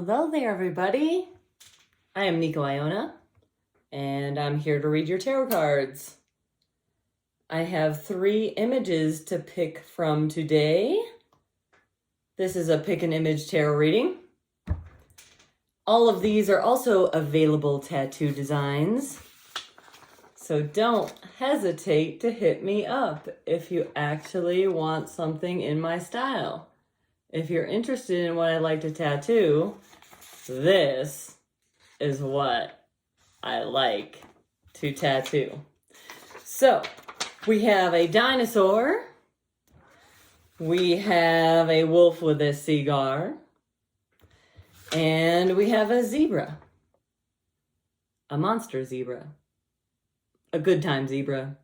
Hello there, everybody. I am Nico Iona, and I'm here to read your tarot cards. I have 3 images to pick from today. This is a pick an image tarot reading. All of these are also available tattoo designs, so don't hesitate to hit me up if you actually want something in my style. If you're interested in what I like to tattoo, this is what I like to tattoo. So, we have a dinosaur. We have a wolf with a cigar. And we have a zebra. A monster zebra. A good time zebra.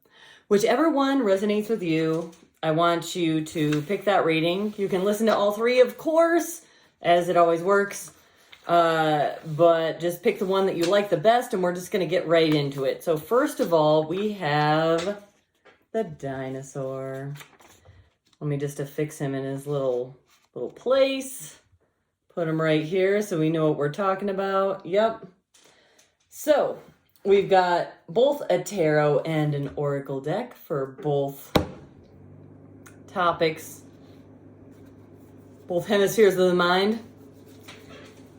Whichever one resonates with you, I want you to pick that reading. You can listen to all 3, of course, as it always works. But just pick the one that you like the best, and we're just going to get right into it. So first of all, we have the dinosaur. Let me just affix him in his little place. Put him right here so we know what we're talking about. Yep. So we've got both a tarot and an oracle deck for both topics, both hemispheres of the mind,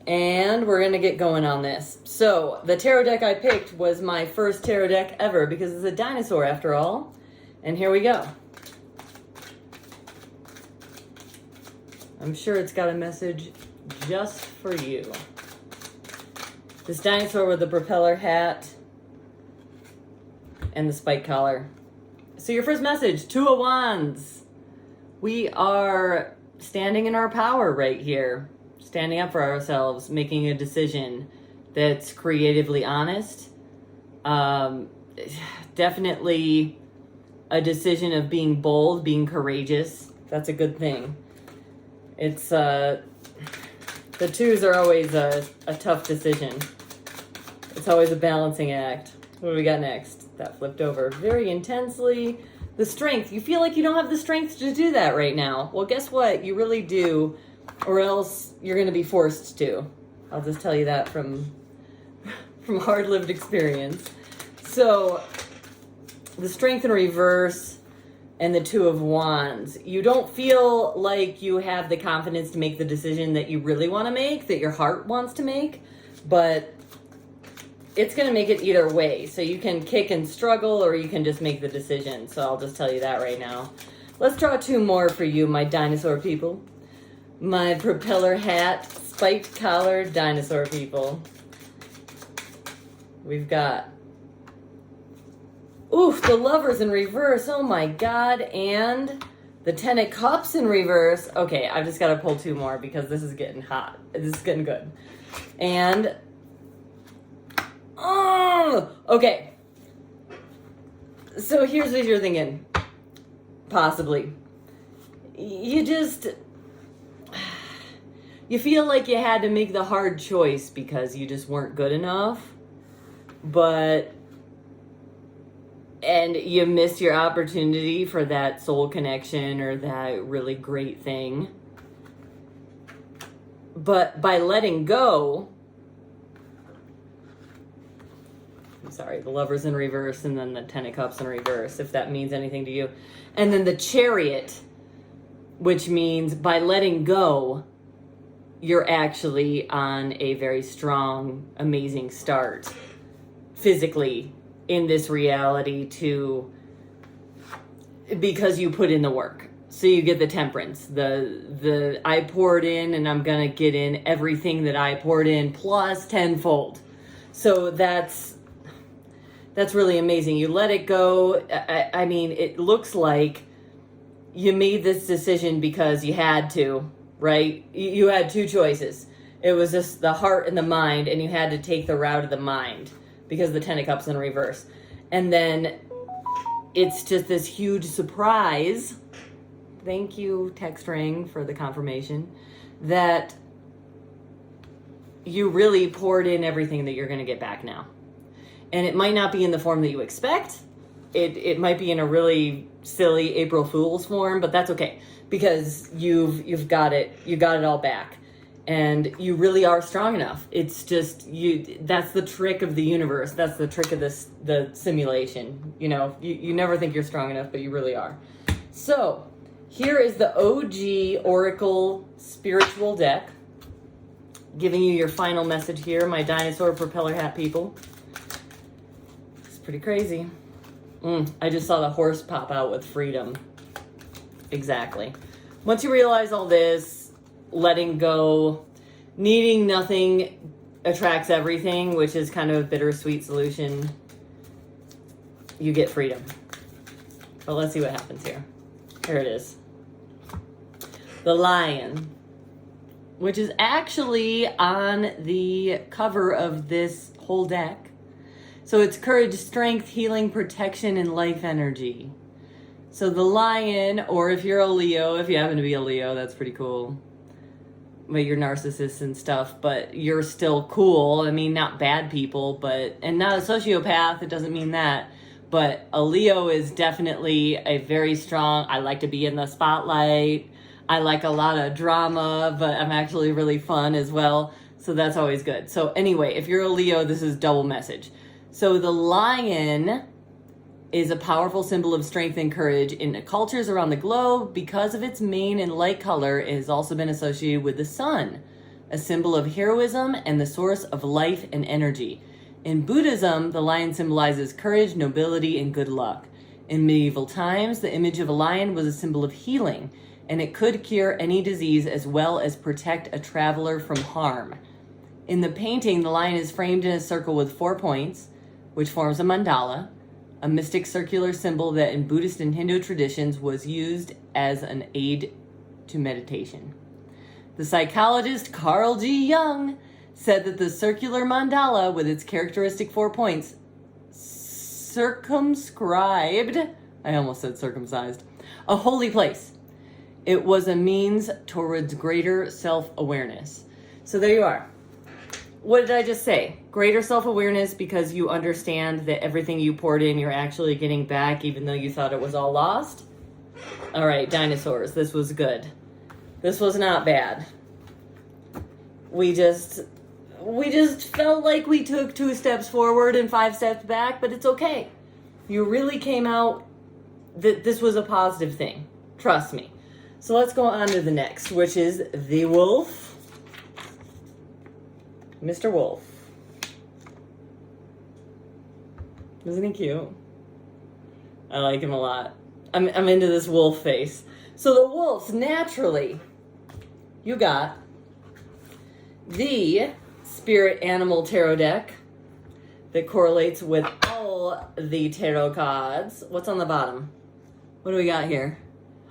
and we're gonna get going on this. So the tarot deck I picked was my first tarot deck ever because it's a dinosaur after all, and here we go. I'm sure it's got a message just for you. This dinosaur with the propeller hat and the spike collar. So your first message, 2 of Wands. We are standing in our power right here, standing up for ourselves, making a decision that's creatively honest. Definitely a decision of being bold, being courageous. That's a good thing. It's, the 2s are always a tough decision. It's always a balancing act. What do we got next? That flipped over very intensely. The strength. You feel like you don't have the strength to do that right now. Well, guess what? You really do, or else you're going to be forced to. I'll just tell you that from hard-lived experience. So, the strength in reverse and the 2 of Wands. You don't feel like you have the confidence to make the decision that you really want to make, that your heart wants to make, but it's going to make it either way. So you can kick and struggle, or you can just make the decision. So I'll just tell you that right now. Let's draw 2 more for you, my dinosaur people. My propeller hat, spiked collar dinosaur people. We've got, oof, the Lovers in reverse. Oh my God. And the 10 of Cups in reverse. Okay, I've just got to pull 2 more because this is getting hot. This is getting good. And oh, okay. So here's what you're thinking. Possibly. You feel like you had to make the hard choice because you just weren't good enough. And you miss your opportunity for that soul connection or that really great thing. But by letting go, sorry, the Lovers in reverse and then the 10 of Cups in reverse, if that means anything to you. And then the Chariot, which means by letting go, you're actually on a very strong, amazing start physically in this reality because you put in the work. So you get the Temperance, the I poured in and I'm gonna get in everything that I poured in plus tenfold. So that's really amazing. You let it go. I mean, it looks like you made this decision because you had to, right? You had 2 choices. It was just the heart and the mind, and you had to take the route of the mind because the 10 of Cups in reverse. And then it's just this huge surprise. Thank you, text ring, for the confirmation that you really poured in everything that you're going to get back now. And it might not be in the form that you expect. It might be in a really silly April Fool's form, but that's okay because you've got it. You got it all back. And you really are strong enough. It's just that's the trick of the universe. That's the trick of the simulation. You know, you never think you're strong enough, but you really are. So here is the OG Oracle Spiritual Deck, giving you your final message here, my dinosaur propeller hat people. It's pretty crazy. I just saw the horse pop out with freedom. Exactly. Once you realize all this, letting go, needing nothing attracts everything, which is kind of a bittersweet solution, you get freedom. But let's see what happens here. Here it is. The lion, which is actually on the cover of this whole deck. So it's courage, strength, healing, protection, and life energy. So the lion, or if you're a Leo, if you happen to be a Leo, that's pretty cool. But you're narcissists and stuff, but you're still cool. I mean, not bad people, but, and not a sociopath, it doesn't mean that. But a Leo is definitely a very strong, I like to be in the spotlight. I like a lot of drama, but I'm actually really fun as well. So that's always good. So anyway, if you're a Leo, this is double message. So the lion is a powerful symbol of strength and courage in cultures around the globe. Because of its mane and light color, it has also been associated with the sun, a symbol of heroism and the source of life and energy. In Buddhism, the lion symbolizes courage, nobility, and good luck. In medieval times, the image of a lion was a symbol of healing, and it could cure any disease as well as protect a traveler from harm. In the painting, the lion is framed in a circle with 4 points, which forms a mandala, a mystic circular symbol that in Buddhist and Hindu traditions was used as an aid to meditation. The psychologist Carl G. Jung said that the circular mandala with its characteristic 4 points circumscribed, I almost said circumcised, a holy place. It was a means towards greater self-awareness. So there you are. What did I just say? Greater self-awareness because you understand that everything you poured in, you're actually getting back, even though you thought it was all lost. All right, dinosaurs, this was good. This was not bad. We just felt like we took 2 steps forward and 5 steps back, but it's okay. You really came out that this was a positive thing. Trust me. So let's go on to the next, which is the wolf. Mr. Wolf. Isn't he cute? I like him a lot. I'm into this wolf face. So the wolves, naturally, you got the Spirit Animal Tarot deck that correlates with all the tarot cards. What's on the bottom? What do we got here?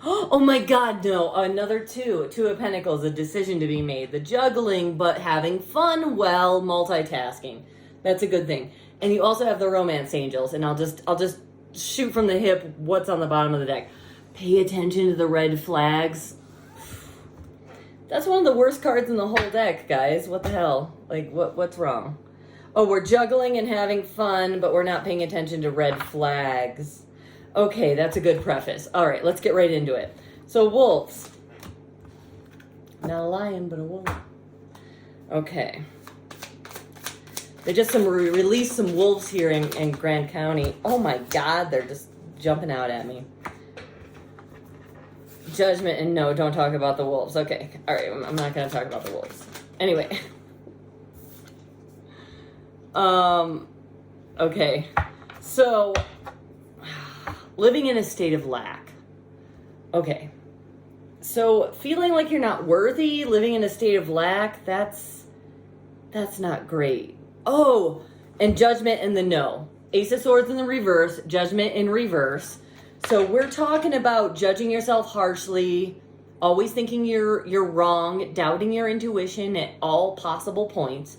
Oh my God, no, another 2 of Pentacles, a decision to be made, the juggling, but having fun while multitasking. That's a good thing. And you also have the Romance Angels, and I'll just shoot from the hip what's on the bottom of the deck. Pay attention to the red flags. That's one of the worst cards in the whole deck, guys. What the hell? Like, what's wrong? Oh, we're juggling and having fun, but we're not paying attention to red flags. Okay, that's a good preface. All right, let's get right into it. So wolves. Not a lion, but a wolf. Okay. They just released some wolves here in Grand County. Oh my God, they're just jumping out at me. Judgment and no, don't talk about the wolves. Okay, all right, I'm not going to talk about the wolves. Anyway. Okay. So, living in a state of lack. Okay. So, feeling like you're not worthy, living in a state of lack, that's not great. Oh, and judgment and the no. Ace of Swords in the reverse, judgment in reverse. So we're talking about judging yourself harshly, always thinking you're wrong, doubting your intuition at all possible points.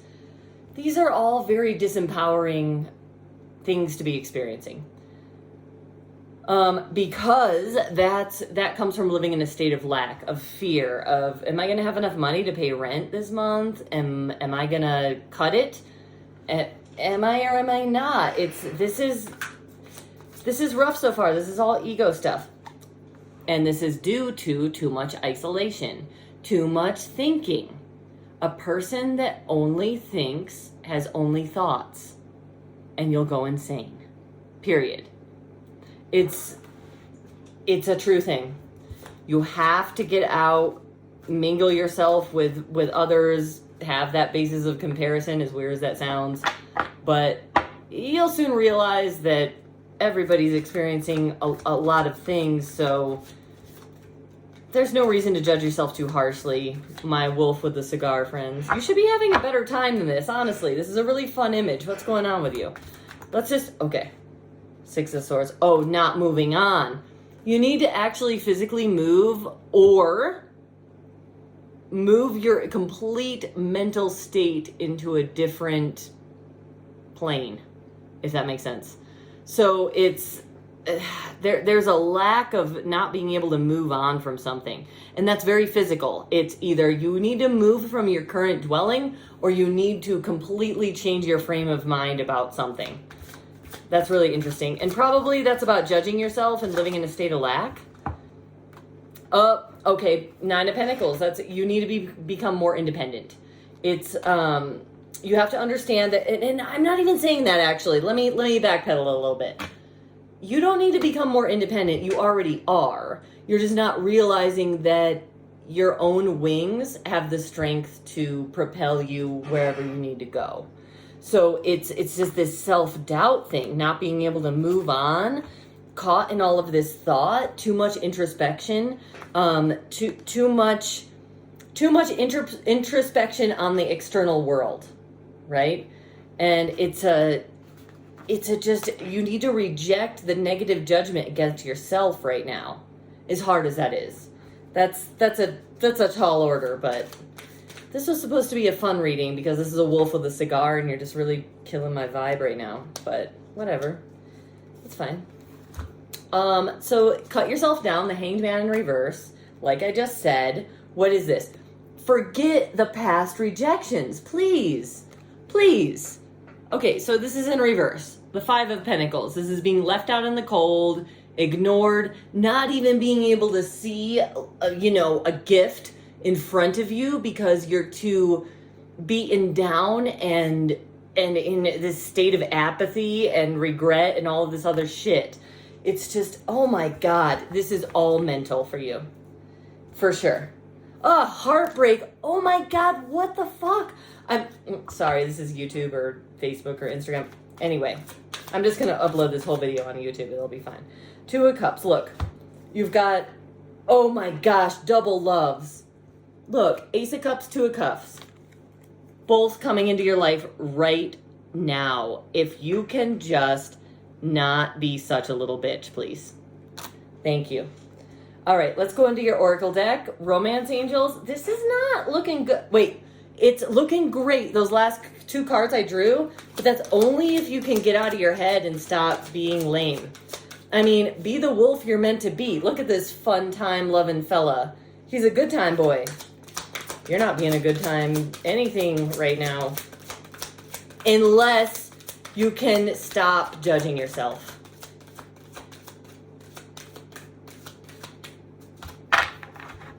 These are all very disempowering things to be experiencing. Because that comes from living in a state of lack, of fear, of am I going to have enough money to pay rent this month? Am I going to cut it? Am I or am I not? This is rough so far. This is all ego stuff. And this is due to too much isolation, too much thinking. A person that only thinks has only thoughts, and you'll go insane. Period. It's a true thing. You have to get out, mingle yourself with others, have that basis of comparison, as weird as that sounds. But you'll soon realize that everybody's experiencing a lot of things, so there's no reason to judge yourself too harshly, my wolf with the cigar friends. You should be having a better time than this, honestly. This is a really fun image. What's going on with you? Let's just, okay. Six of Swords. Oh, not moving on. You need to actually physically move or move your complete mental state into a different plane, if that makes sense. So it's there's a lack of not being able to move on from something, and that's very physical. It's either you need to move from your current dwelling or you need to completely change your frame of mind about something. That's really interesting, and probably that's about judging yourself and living in a state of lack. Okay, Nine of Pentacles. That's, you need to become more independent. It's you have to understand that, and I'm not even saying that actually. Let me backpedal a little bit. You don't need to become more independent. You already are. You're just not realizing that your own wings have the strength to propel you wherever you need to go. So it's just this self-doubt thing, not being able to move on, caught in all of this thought, too much introspection, too much introspection on the external world, right? And it's a just, you need to reject the negative judgment against yourself right now, as hard as that is. That's a tall order, but this was supposed to be a fun reading because this is a wolf with a cigar and you're just really killing my vibe right now, but whatever. It's fine. So cut yourself down, the Hanged Man in reverse. Like I just said, what is this? Forget the past rejections, please. Please. Okay, so this is in reverse. The Five of Pentacles. This is being left out in the cold, ignored, not even being able to see, a gift in front of you because you're too beaten down and in this state of apathy and regret and all of this other shit. It's just, oh my God, this is all mental for you. For sure. Oh, heartbreak. Oh my God, what the fuck? I'm sorry, this is YouTube or Facebook or Instagram. Anyway, I'm just going to upload this whole video on YouTube. It'll be fine. Two of Cups. Look, you've got, oh my gosh, double loves. Look, Ace of Cups, Two of Cups. Both coming into your life right now. If you can just not be such a little bitch, please. Thank you. All right, let's go into your Oracle deck. Romance Angels. This is not looking good. Wait, it's looking great. Those last two cards I drew, but that's only if you can get out of your head and stop being lame. I mean, be the wolf you're meant to be. Look at this fun time loving fella. He's a good time boy. You're not being a good time anything right now. Unless you can stop judging yourself.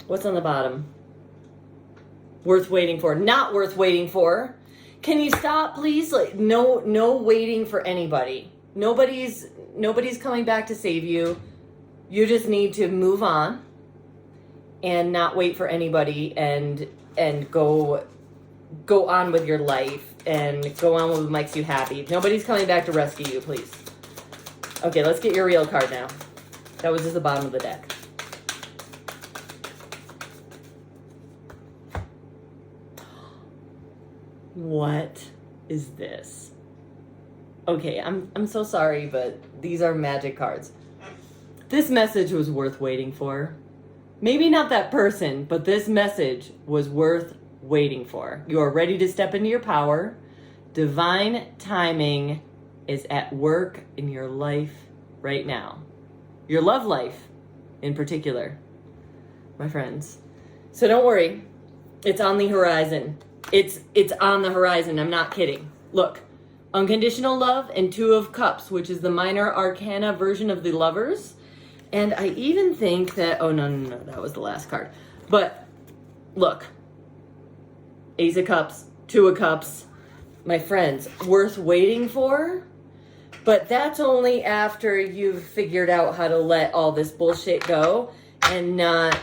What's on the bottom? Worth waiting for. Not worth waiting for. Can you stop, please? Like, no waiting for anybody. Nobody's coming back to save you. You just need to move on and not wait for anybody and go on with your life and go on with what makes you happy. Nobody's coming back to rescue you, please. Okay, let's get your real card now. That was just the bottom of the deck. What is this? Okay, I'm so sorry, but these are magic cards. This message was worth waiting for. Maybe not that person, but this message was worth waiting for. You are ready to step into your power. Divine timing is at work in your life right now. Your love life in particular, my friends. So don't worry. It's on the horizon. It's on the horizon. I'm not kidding. Look, unconditional love and Two of Cups, which is the minor arcana version of the Lovers. And I even think that, oh, no, that was the last card. But look, Ace of Cups, Two of Cups. My friends, worth waiting for, but that's only after you've figured out how to let all this bullshit go and not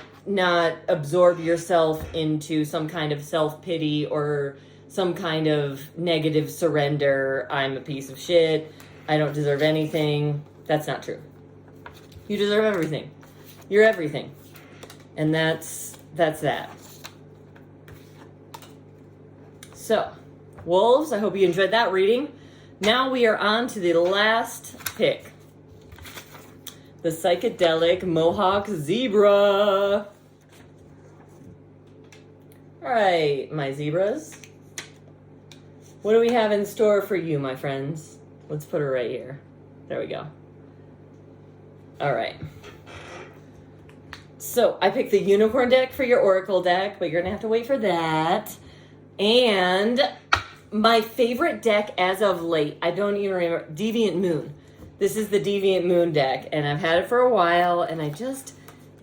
absorb yourself into some kind of self-pity or some kind of negative surrender. I'm a piece of shit. I don't deserve anything. That's not true. You deserve everything. You're everything. And that's that. So, Wolves, I hope you enjoyed that reading. Now we are on to the last pick. The Psychedelic Mohawk Zebra. Alright, my zebras. What do we have in store for you, my friends? Let's put her right here. There we go. Alright. So, I picked the Unicorn deck for your Oracle deck, but you're going to have to wait for that. And my favorite deck as of late, I don't even remember, Deviant Moon. This is the Deviant Moon deck, and I've had it for a while, and I just,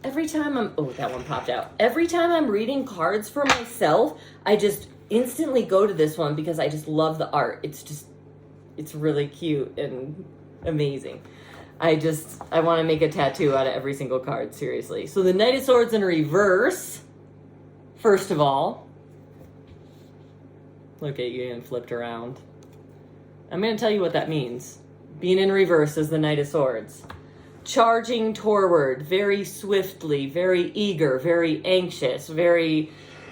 every time I'm, oh, that one popped out. Every time I'm reading cards for myself, I just instantly go to this one because I just love the art. It's really cute and amazing. I want to make a tattoo out of every single card, seriously. So the Knight of Swords in reverse, first of all. Look at you and flipped around. I'm going to tell you what that means. Being in reverse is the Knight of Swords. Charging toward very swiftly, very eager, very anxious, very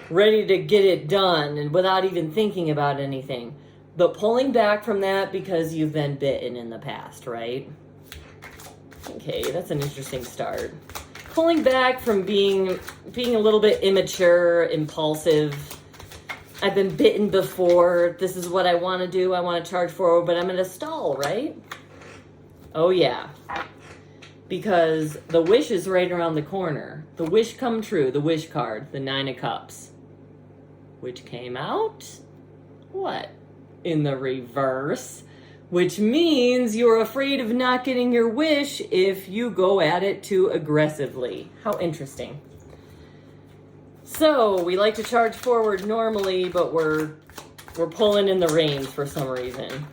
ready to get it done and without even thinking about anything. But pulling back from that because you've been bitten in the past, right? Okay, that's an interesting start. Pulling back from being a little bit immature, impulsive. I've been bitten before. This is what I want to do. I want to charge forward, but I'm going to stall, right? Oh, yeah. Because the wish is right around the corner. The wish come true, the wish card, the Nine of Cups. Which came out, what? In the reverse. Which means you're afraid of not getting your wish if you go at it too aggressively. How interesting. So, we like to charge forward normally, but we're pulling in the reins for some reason.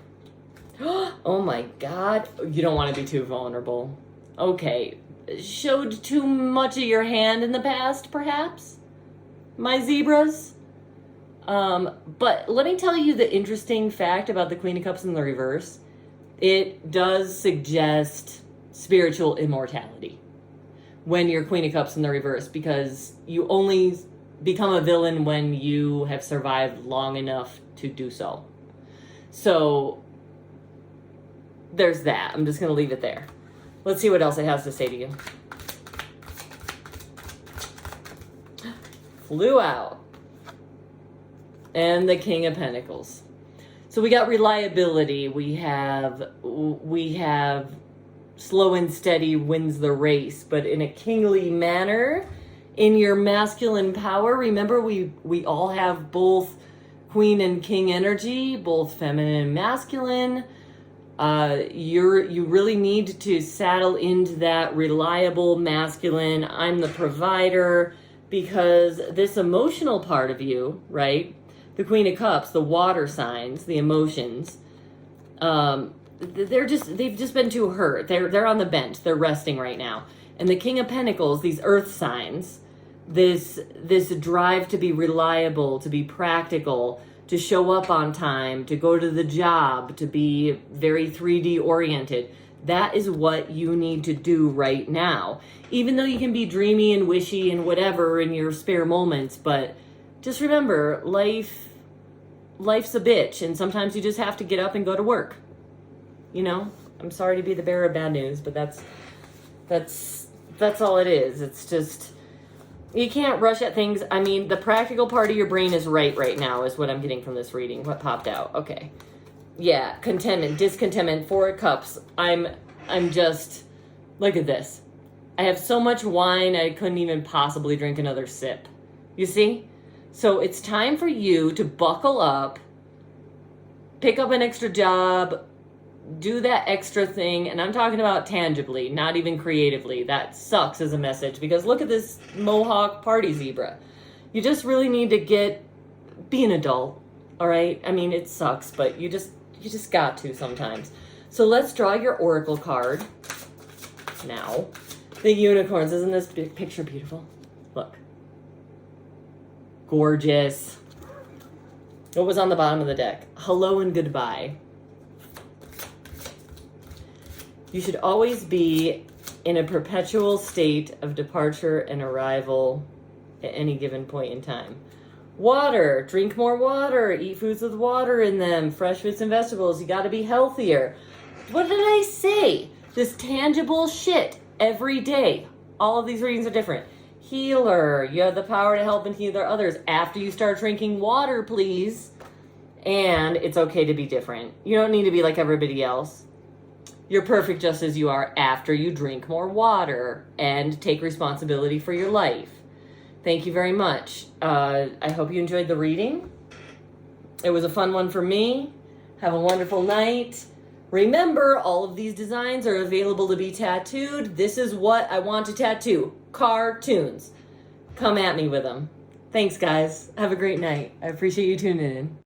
Oh my god. You don't want to be too vulnerable. Okay. Showed too much of your hand in the past, perhaps? My zebras? But let me tell you the interesting fact about the Queen of Cups in the reverse. It does suggest spiritual immortality when you're Queen of Cups in the reverse, because you only become a villain when you have survived long enough to do so. So, there's that. I'm just going to leave it there. Let's see what else it has to say to you. Flew out. And the King of Pentacles. So we got reliability. We have slow and steady wins the race, but in a kingly manner, in your masculine power. Remember, we all have both queen and king energy, both feminine and masculine. You really need to saddle into that reliable masculine, I'm the provider, because this emotional part of you, right? The Queen of Cups, the water signs, the emotions, they've just been too hurt. They're on the bench. They're resting right now. And the King of Pentacles, these earth signs, this drive to be reliable, to be practical, to show up on time, to go to the job, to be very 3D oriented. That is what you need to do right now. Even though you can be dreamy and wishy and whatever in your spare moments, but just remember, life's a bitch, and sometimes you just have to get up and go to work. You know, I'm sorry to be the bearer of bad news, but that's all it is. It's just, you can't rush at things. I mean, the practical part of your brain is right now, is what I'm getting from this reading. What popped out? Okay. Yeah, contentment, discontentment, Four of Cups. I'm just, look at this. I have so much wine, I couldn't even possibly drink another sip. You see? So it's time for you to buckle up, pick up an extra job, do that extra thing, and I'm talking about tangibly, not even creatively. That sucks as a message, because look at this Mohawk party zebra. You just really need to be an adult, all right? I mean, it sucks, but you just got to sometimes. So let's draw your oracle card now. The unicorns. Isn't this picture beautiful? Look. Gorgeous. What was on the bottom of the deck? Hello and goodbye. You should always be in a perpetual state of departure and arrival at any given point in time. Water. Drink more water. Eat foods with water in them. Fresh fruits and vegetables. You got to be healthier. What did I say? This tangible shit every day. All of these readings are different. Healer. You have the power to help and heal others after you start drinking water, please. And it's okay to be different. You don't need to be like everybody else. You're perfect just as you are after you drink more water and take responsibility for your life. Thank you very much. I hope you enjoyed the reading. It was a fun one for me. Have a wonderful night. Remember, all of these designs are available to be tattooed. This is what I want to tattoo. Cartoons. Come at me with them. Thanks, guys. Have a great night. I appreciate you tuning in.